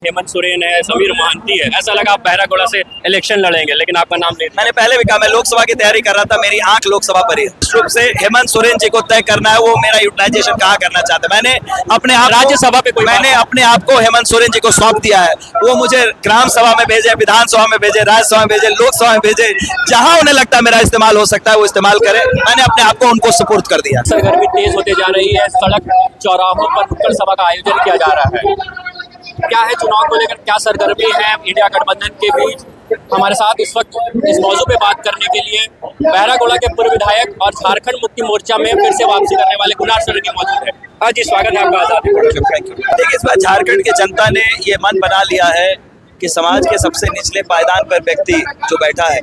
हेमंत सोरेन है, समीर महांती है, ऐसा लगा आप बहरागोड़ा से इलेक्शन लड़ेंगे, लेकिन आपका नाम नहीं। मैंने पहले भी कहा मैं लोकसभा की तैयारी कर रहा था, मेरी आंख लोकसभा पर ही है। रूप से हेमंत सोरेन जी को तय करना है वो मेरा यूटिलाइजेशन कहाँ करना चाहते हैं। मैंने अपने आप राज्यसभा पे मैंने अपने आप को हेमंत सोरेन जी को सौंप दिया है। वो मुझे ग्राम सभा में भेजे, विधानसभा में भेजे, राज्यसभा में भेजे, लोकसभा में भेजे, जहां उन्हें लगता है मेरा इस्तेमाल हो सकता है वो इस्तेमाल करे। मैंने अपने आप को उनको सपोर्ट कर दिया। सरगर्मी तेज होते जा रही है, सड़क चौराहों पर नुक्कड़ सभा का आयोजन किया जा रहा है। क्या है चुनाव को लेकर क्या सरगर्मी है इंडिया गठबंधन के बीच? हमारे साथ इस वक्त इस मौजू पे बात करने के लिए बहरागोड़ा के पूर्व विधायक और झारखंड मुक्ति मोर्चा में फिर से वापसी करने वाले कुणाल सोरेन मौजूद है। हाँ जी, स्वागत है आपका आजादी। देखिए, इस बार झारखंड की जनता ने ये मन बना लिया है कि समाज के सबसे निचले पायदान पर व्यक्ति जो बैठा है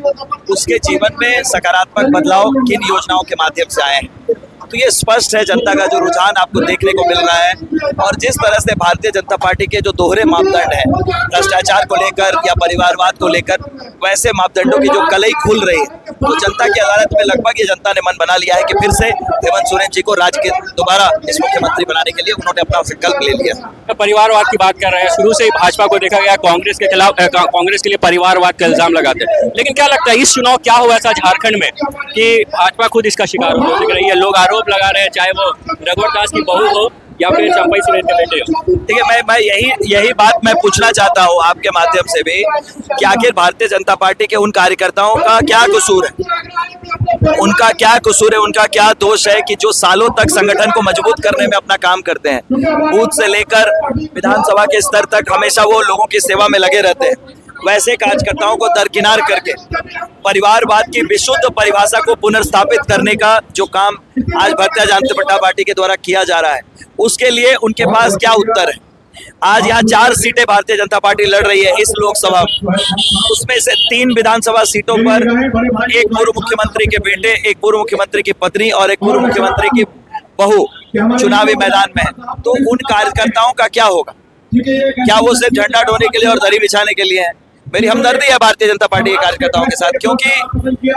उसके जीवन में सकारात्मक बदलाव किन योजनाओं के माध्यम से आए हैं। तो ये स्पष्ट है, जनता का जो रुझान आपको देखने को मिल रहा है और जिस तरह से भारतीय जनता पार्टी के जो दोहरे मापदंड हैं भ्रष्टाचार को लेकर या परिवारवाद को लेकर, वैसे मापदंडों की जो कलई खुल रही है, तो जनता की अदालत में लगभग ये जनता ने मन बना लिया है कि फिर से हेमंत सोरेन जी को राज्य के दोबारा इस मुख्यमंत्री बनाने के लिए उन्होंने अपना संकल्प ले लिया। परिवारवाद की बात कर रहे हैं, शुरू से ही भाजपा को देखा गया कांग्रेस के खिलाफ, कांग्रेस के लिए परिवारवाद का इल्जाम लगाते हैं, लेकिन क्या लगता है इस चुनाव क्या हुआ ऐसा झारखंड में कि भाजपा खुद इसका शिकार हो रही है? लोग आरोप लगा रहे हैं, चाहे वो रघुवर दास की बहू हो या फिर चंपई सोरेन के बेटे हो। देखिए, मैं यही बात मैं पूछना चाहता हूँ आपके माध्यम से भी कि आखिर भारतीय जनता पार्टी के उन कार्यकर्ताओं का क्या कसूर है, उनका क्या कसूर है, उनका क्या दोष है कि जो सालों तक संगठन को मजबूत करने में अपना काम करते हैं, बूथ से लेकर विधानसभा के स्तर तक हमेशा वो लोगों की सेवा में लगे रहते हैं। वैसे कार्यकर्ताओं को दरकिनार करके परिवारवाद की विशुद्ध परिभाषा को पुनर्स्थापित करने का जो काम आज भारतीय जनता पार्टी के द्वारा किया जा रहा है, उसके लिए उनके पास क्या उत्तर है? आज यहाँ 4 सीटें भारतीय जनता पार्टी लड़ रही है इस लोकसभा में, उसमें से 3 विधानसभा सीटों पर एक पूर्व मुख्यमंत्री के बेटे, एक पूर्व मुख्यमंत्री की पत्नी और एक पूर्व मुख्यमंत्री की बहू चुनावी मैदान में है। तो उन कार्यकर्ताओं का क्या होगा? क्या वो सिर्फ झंडा ढोने के लिए और दरी बिछाने के लिए है? मेरी हमदर्दी है भारतीय जनता पार्टी के कार्यकर्ताओं के साथ, क्योंकि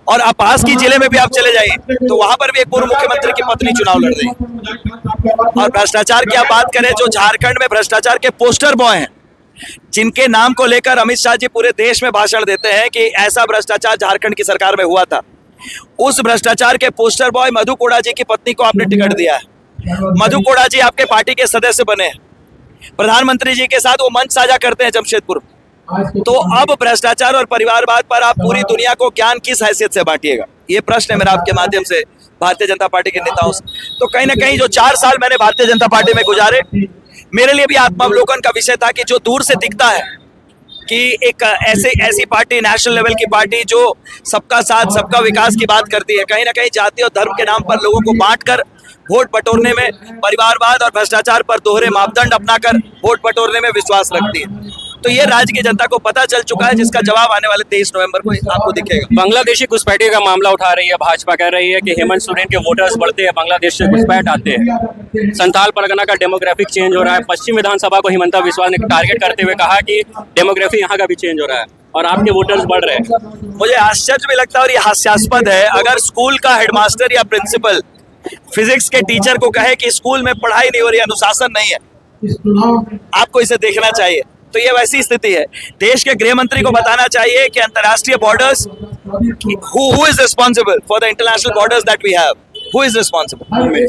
और आप पास की जिले में भी आप चले जाइए तो वहां पर भी एक पूर्व मुख्यमंत्री की पत्नी चुनाव लड़ रही है। और भ्रष्टाचार की आप बात करें, जो झारखंड में भ्रष्टाचार के पोस्टर बॉय हैं, जिनके नाम को लेकर अमित शाह जी पूरे देश में भाषण देते हैं कि ऐसा भ्रष्टाचार झारखंड की सरकार में हुआ था, उस भ्रष्टाचार के पोस्टर बॉय मधु कोड़ा जी की पत्नी को आपने टिकट दिया है। मधु कोड़ा जी आपके पार्टी के सदस्य बने हैं, प्रधानमंत्री जी के साथ वो मंच साझा करते हैं जमशेदपुर। तो अब भ्रष्टाचार और परिवारवाद पर आप पूरी दुनिया को ज्ञान किस हैसियत से बांटिएगा? ये प्रश्न है मेरा आपके माध्यम से भारतीय जनता पार्टी के नेताओं से। तो कहीं ना कहीं जो 4 साल मैंने भारतीय जनता पार्टी में गुजारे, मेरे लिए भी आत्मावलोकन का विषय था कि जो दूर से दिखता है कि एक ऐसी पार्टी, नेशनल लेवल की पार्टी जो सबका साथ सबका विकास की बात करती है, कहीं ना कहीं जाति और धर्म के नाम पर लोगों को बांटकर वोट बटोरने में, परिवारवाद और भ्रष्टाचार पर दोहरे मापदंड अपनाकर वोट बटोरने में विश्वास रखती है। तो ये राज्य की जनता को पता चल चुका है, जिसका जवाब आने वाले 23 नवंबर को आपको दिखेगा। बांग्लादेशी घुसपैठियों का मामला उठा रही है भाजपा, कह रही है कि हेमंत सोरेन के वोटर्स बढ़ते हैं, बांग्लादेश से घुसपैठ आते हैं। संथाल परगना का डेमोग्राफिक चेंज हो रहा है। पश्चिम विधानसभा को हिमंता बिस्वा ने टारगेट करते हुए कहा कि डेमोग्राफी यहाँ का भी चेंज हो रहा है और आपके वोटर्स बढ़ रहे हैं। मुझे आश्चर्य भी लगता है और ये हास्यास्पद है, अगर स्कूल का हेडमास्टर या प्रिंसिपल फिजिक्स के टीचर को कहे कि स्कूल में पढ़ाई नहीं हो रही, अनुशासन नहीं है, आपको इसे देखना चाहिए। तो ये वैसी स्थिति है। देश के गृह मंत्री को बताना चाहिए कि अंतर्राष्ट्रीय borders, who is responsible for the international borders that we have? Who is responsible?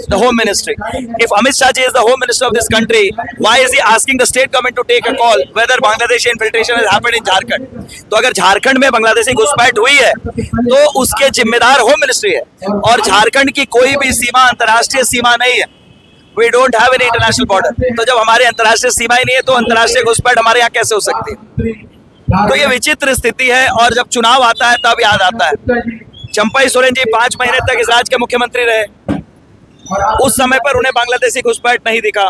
The Home Ministry. If Amit Shah ji is the Home Minister of this country, why is he asking the state government to take a call whether Bangladeshi infiltration has happened in Jharkhand? तो अगर झारखंड में बांग्लादेशी घुसपैठ हुई है तो उसके जिम्मेदार home ministry है, और झारखंड की कोई भी सीमा अंतर्राष्ट्रीय सीमा नहीं है। We don't have any international border. तो जब हमारे अंतर्राष्ट्रीय सीमा ही नहीं है तो अंतर्राष्ट्रीय घुसपैठ हमारे यहाँ कैसे हो सकती है? तो ये विचित्र स्थिति है। और जब चुनाव आता है तब याद आता है, चंपई सोरेन जी 5 महीने तक इस राज्य के मुख्यमंत्री रहे, उस समय पर उन्हें बांग्लादेशी घुसपैठ नहीं दिखा।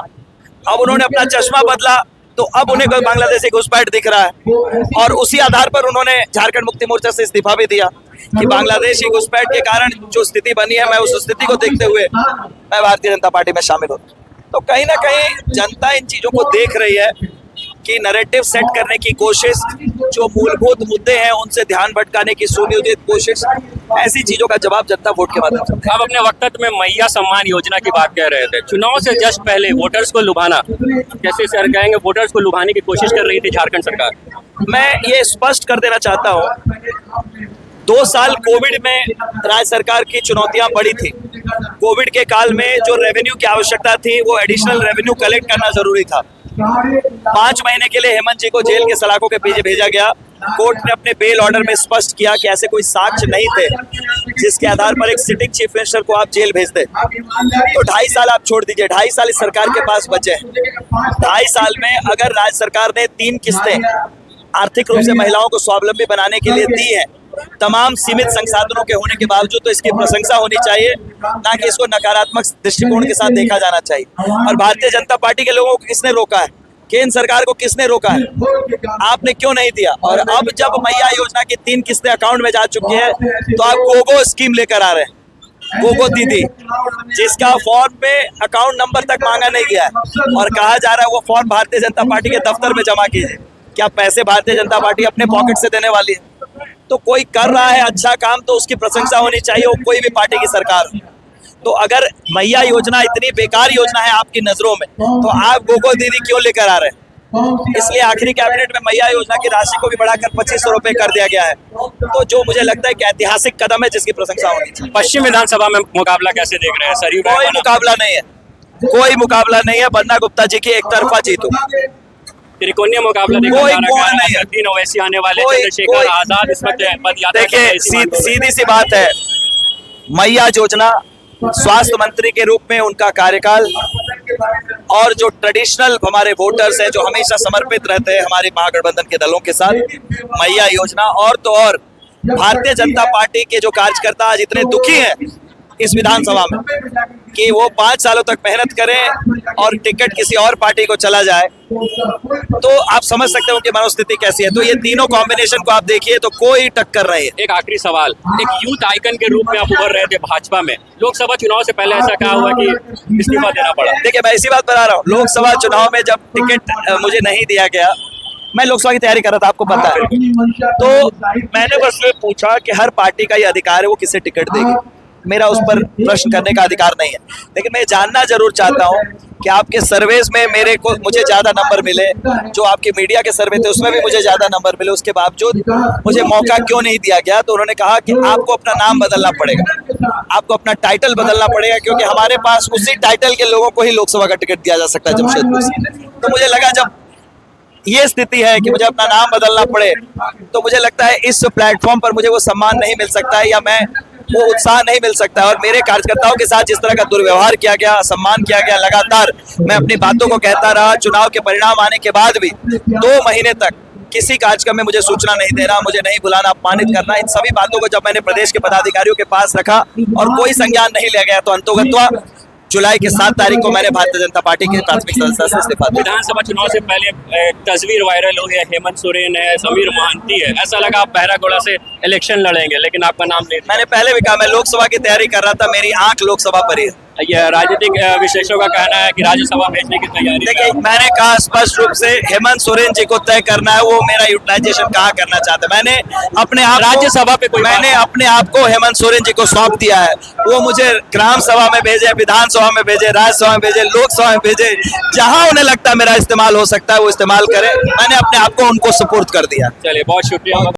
अब उन्होंने अपना चश्मा बदला तो अब उन्हें बांग्लादेशी घुसपैठ दिख रहा है, और उसी आधार पर उन्होंने झारखंड मुक्ति मोर्चा से इस्तीफा भी दिया कि बांग्लादेशी घुसपैठ के कारण जो स्थिति बनी है, मैं उस स्थिति को देखते हुए मैं भारतीय जनता पार्टी में शामिल हूँ। तो कहीं ना कहीं जनता इन चीजों को देख रही है कि नैरेटिव सेट करने की कोशिश, जो मूलभूत मुद्दे हैं उनसे ध्यान भटकाने की सुनियोजित कोशिश, ऐसी चीजों का जवाब जनता वोट के माध्यम से। आप अपने वक्त में मैया सम्मान योजना की बात कह रहे थे, चुनाव से जस्ट पहले वोटर्स को लुभाना, कैसे सर कहेंगे वोटर्स को लुभाने की कोशिश कर रही थी झारखंड सरकार? मैं ये स्पष्ट कर देना चाहता हूँ, 2 साल कोविड में राज्य सरकार की चुनौतियां बड़ी थी। कोविड के काल में जो रेवेन्यू की आवश्यकता थी वो एडिशनल रेवेन्यू कलेक्ट करना जरूरी था। 5 महीने के लिए हेमंत जी को जेल के सलाखों के पीछे भेजा गया। कोर्ट ने अपने बेल ऑर्डर में स्पष्ट किया कि ऐसे कोई साक्ष्य नहीं थे जिसके आधार पर एक सिटिंग चीफ मिनिस्टर को आप जेल भेज दे। तो 2.5 साल आप छोड़ दीजिए, 2.5 साल इस सरकार के पास बचे हैं। 2.5 साल में अगर राज्य सरकार ने 3 किस्तें आर्थिक रूप से महिलाओं को स्वावलंबी बनाने के लिए दी है, तमाम सीमित संसाधनों के होने के बावजूद, तो इसकी प्रशंसा होनी चाहिए, ना कि इसको नकारात्मक दृष्टिकोण के साथ देखा जाना चाहिए। और भारतीय जनता पार्टी के लोगों को किसने रोका है? केंद्र सरकार को किसने रोका है? आपने क्यों नहीं दिया? और अब जब मैया योजना की 3 किस्तें अकाउंट में जा चुकी है तो आप गोगो स्कीम लेकर आ रहे हैं। गोगो दीदी, जिसका फॉर्म में अकाउंट नंबर तक मांगा नहीं गया है और कहा जा रहा है वो फॉर्म भारतीय जनता पार्टी के दफ्तर में जमा कीजिए। क्या पैसे भारतीय जनता पार्टी अपने पॉकेट से देने वाली है? तो कोई कर रहा है अच्छा काम तो उसकी प्रशंसा होनी चाहिए, वो कोई भी पार्टी की सरकार हो। तो अगर मैया योजना इतनी बेकार योजना है आपकी नजरों में, तो आप गोगो दीदी क्यों लेकर आ रहे हैं? इसलिए आखिरी कैबिनेट में मैया योजना की राशि को भी बढ़ाकर 2500 रुपए कर दिया गया है। तो जो मुझे लगता है कि ऐतिहासिक कदम है जिसकी प्रशंसा होनी चाहिए। पश्चिम विधानसभा में मुकाबला कैसे देख रहे हैं सर? कोई मुकाबला नहीं है, कोई मुकाबला नहीं है। बन्ना गुप्ता जी की एक तरफा जीत होगी। त्रिकोणीय मुकाबला देखा कोई जा रहा कोण है। नहीं है। 3 ओवैसी आने वाले, कोई- चंद्रशेखर कोई- आजाद इस वक्त पद यात्रा कर रहे देखिए, हैं इसी मार्ग पर। सीधी सी बात है, मैया योजना, स्वास्थ्य मंत्री के रूप में उनका कार्यकाल और जो ट्रेडिशनल हमारे वोटर्स हैं जो हमेशा समर्पित रहते हैं हमारे महागठबंधन के दलों के साथ, मैया योजना और तो और भारतीय जनता पार्टी के जो कार्यकर्ता आज इतने दुखी हैं इस विधानसभा में कि वो 5 सालों तक मेहनत करें और टिकट किसी और पार्टी को चला जाए, तो आप समझ सकते हो कि मनोस्थिति कैसी है। तो ये तीनों कॉम्बिनेशन को आप देखिए तो कोई टक्कर नहीं है। एक आखिरी सवाल, एक यूथ आइकन के रूप में आप उभर रहे थे भाजपा में, लोकसभा चुनाव से पहले ऐसा कहा हुआ कि इस्तीफा देना पड़ा? देखिए, मैं इसी बात बता रहा हूँ, लोकसभा चुनाव में जब टिकट मुझे नहीं दिया गया, मैं लोकसभा की तैयारी कर रहा था, आपको पता है, तो मैंने बस ये पूछा कि हर पार्टी का ये अधिकार है वो किसे टिकट देगी, मेरा उस पर प्रश्न करने का अधिकार नहीं है। लेकिन मैं जानना जरूर चाहता हूँ कि आपके सर्वेज में मुझे ज्यादा नंबर मिले, जो आपके मीडिया के सर्वे थे उसमें भी मुझे ज्यादा नंबर मिले, उसके बावजूद मुझे मौका क्यों नहीं दिया गया? तो उन्होंने कहा कि आपको अपना नाम बदलना पड़ेगा, आपको अपना टाइटल बदलना पड़ेगा, क्योंकि हमारे पास उसी टाइटल के लोगों को ही लोकसभा का टिकट दिया जा सकता है जमशेदपुर से। तो मुझे लगा जब ये स्थिति है कि मुझे अपना नाम बदलना पड़े, तो मुझे लगता है इस प्लेटफॉर्म पर मुझे वो सम्मान नहीं मिल सकता है या मैं वो उत्साह नहीं मिल सकता है। और मेरे कार्यकर्ताओं के साथ जिस तरह का दुर्व्यवहार किया गया, सम्मान किया गया, लगातार मैं अपनी बातों को कहता रहा, चुनाव के परिणाम आने के बाद भी 2 महीने तक किसी कार्यक्रम में मुझे सूचना नहीं देना, मुझे नहीं बुलाना, अपमानित करना, इन सभी बातों को जब मैंने प्रदेश के पदाधिकारियों के पास रखा और कोई संज्ञान नहीं लिया गया, तो अंतोगत्वा जुलाई की 7 तारीख को मैंने भारतीय जनता पार्टी के प्राथमिक सदस्य से इस्तीफा दिया। विधानसभा चुनाव से पहले एक तस्वीर वायरल हुई है, हेमंत सोरेन है, समीर महांती है, ऐसा लगा आप बहरागोड़ा से इलेक्शन लड़ेंगे, लेकिन आपका नाम नहीं। मैंने पहले भी कहा मैं लोकसभा की तैयारी कर रहा था, मेरी आंख लोकसभा पर ही है। ये राजनीतिक विशेषज्ञों का कहना है कि राज्यसभा भेजने की तैयारी। देखिए, मैंने कहा स्पष्ट रूप से हेमंत सोरेन जी को तय करना है, वो मेरा यूटिलाइजेशन कहाँ करना चाहते हैं। मैंने अपने आप राज्यसभा पे मैंने अपने आप को हेमंत सोरेन जी को सौंप दिया है। वो मुझे ग्राम सभा में भेजे, विधानसभा में भेजे, राज्यसभा में भेजे, लोकसभा में भेजे, जहां उन्हें लगता है मेरा इस्तेमाल हो सकता है वो इस्तेमाल करें। मैंने अपने आप को उनको सुपुर्द कर दिया। चलिए, बहुत शुक्रिया।